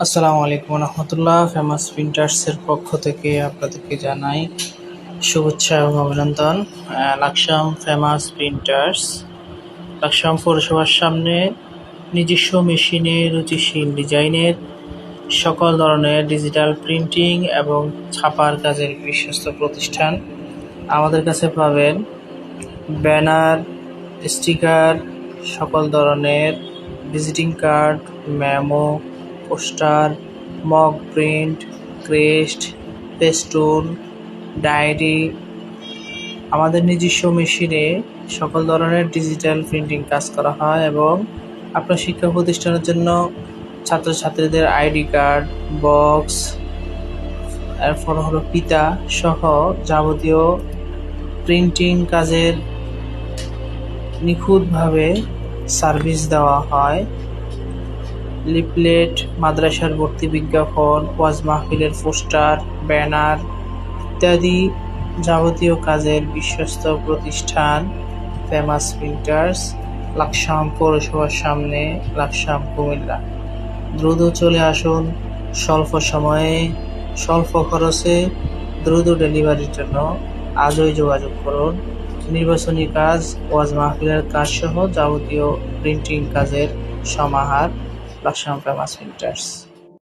আসসালামু আলাইকুম রহমতুল্লাহ। ফেমাস প্রিন্টার্সের পক্ষ থেকে আপনাদেরকে জানাই শুভেচ্ছা এবং অভিনন্দন। লাকসাম ফেমাস প্রিন্টার্স লাকসাম পৌরসভার সামনে নিজস্ব মেশিনে রুচিশীল ডিজাইনের সকল ধরনের ডিজিটাল প্রিন্টিং এবং ছাপার কাজের বিশ্বস্ত প্রতিষ্ঠান। আমাদের কাছে পাবেন ব্যানার, স্টিকার, সকল ধরনের visiting card, memo, poster, mock print, crest, পেস্টুন, ডায়েরি। আমাদের নিজস্ব মেশিনে সকল ধরনের ডিজিটাল প্রিন্টিং কাজ করা হয় এবং আপনার শিক্ষা প্রতিষ্ঠানের জন্য ছাত্রছাত্রীদের আইডি কার্ড, বক্স, এরপর হলো ফিতা সহ যাবতীয় প্রিন্টিং কাজের নিখুঁতভাবে সার্ভিস দেওয়া হয়। লিফলেট, মাদ্রাসার ভর্তি বিজ্ঞাপন, ওয়াজ মাহফিলের পোস্টার, ব্যানার ইত্যাদি যাবতীয় কাজের বিশ্বস্ত প্রতিষ্ঠান ফেমাস প্রিন্টার্স, লাকসাম পৌরসভার সামনে, লাকসাম, কুমিল্লা। দ্রুত চলে আসুন। স্বল্প সময়ে, স্বল্প খরচে দ্রুত ডেলিভারির জন্য আজই যোগাযোগ করুন। নির্বাচনী কাজ, ওয়াজ মাহফিলের কাজ সহ যাবতীয় প্রিন্টিং কাজের সমাহার লাকসাম ফেমাস প্রিন্টার্স।